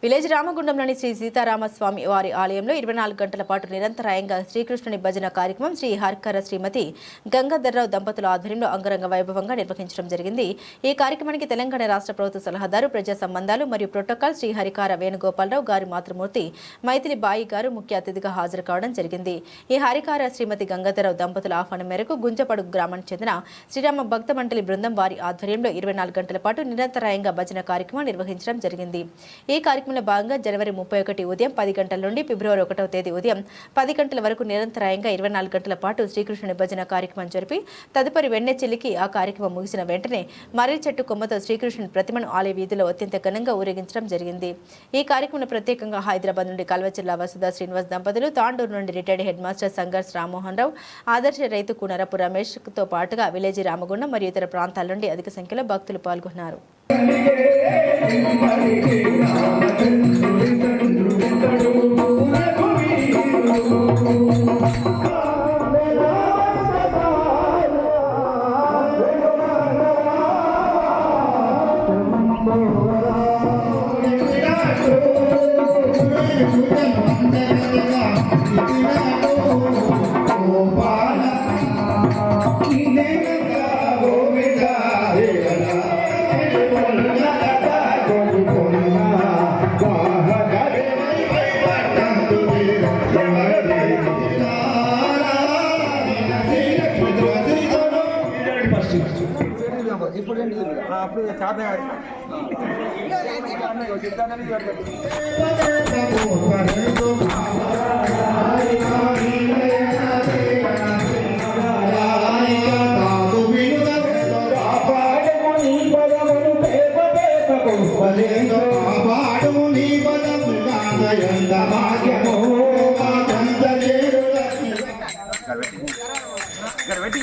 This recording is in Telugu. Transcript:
విలేజ్ రామగుండంలోని శ్రీ సీతారామస్వామి వారి ఆలయంలో 24 గంటల పాటు నిరంతరాయంగా శ్రీకృష్ణుని భజన కార్యక్రమం శ్రీ హరికర శ్రీమతి గంగాధర్రావు దంపతుల ఆధ్వర్యంలో అంగరంగ వైభవంగా నిర్వహించడం జరిగింది. ఈ కార్యక్రమానికి తెలంగాణ రాష్ట్ర ప్రభుత్వ సలహాదారు ప్రజా సంబంధాలు మరియు ప్రోటోకాల్ శ్రీ హరికార వేణుగోపాలరావు గారి మాతృమూర్తి మైథిలి బాయి గారు ముఖ్య అతిథిగా హాజరు కావడం జరిగింది. ఈ హరికార శ్రీమతి గంగాధర్రావు దంపతుల ఆహ్వానం మేరకు గుంజపడుగు గ్రామానికి చెందిన శ్రీరామ భక్త మండలి బృందం వారి ఆధ్వర్యంలో 24 గంటల పాటు నిరంతరాయంగా భజన కార్యక్రమం నిర్వహించడం జరిగింది. ఈ కార్యక్రమంలో భాగంగా జనవరి 31 ఉదయం 10 గంటల నుండి ఫిబ్రవరి 1వ తేదీ ఉదయం 10 గంటల వరకు నిరంతరాయంగా 24 గంటల పాటు శ్రీకృష్ణుని భజన కార్యక్రమం జరిపి తదుపరి వెన్నెచెల్లికి ఆ కార్యక్రమం ముగిసిన వెంటనే మర్రి చెట్టు కొమ్మతో శ్రీకృష్ణుని ప్రతిమను ఆలయ వీధిలో అత్యంత ఘనంగా ఊరేగించడం జరిగింది. ఈ కార్యక్రమంలో ప్రత్యేకంగా హైదరాబాద్ నుండి కల్వ జిల్లా వసుధ శ్రీనివాస్ దంపతులు, తాండూరు నుండి retired head master Sangharsh Rammohan Rao, ఆదర్శ రైతు కూనరపు రమేష్తో పాటుగా విలేజీ రామగుండం మరియు ఇతర ప్రాంతాల నుండి అధిక సంఖ్యలో భక్తులు పాల్గొన్నారు. Garbeti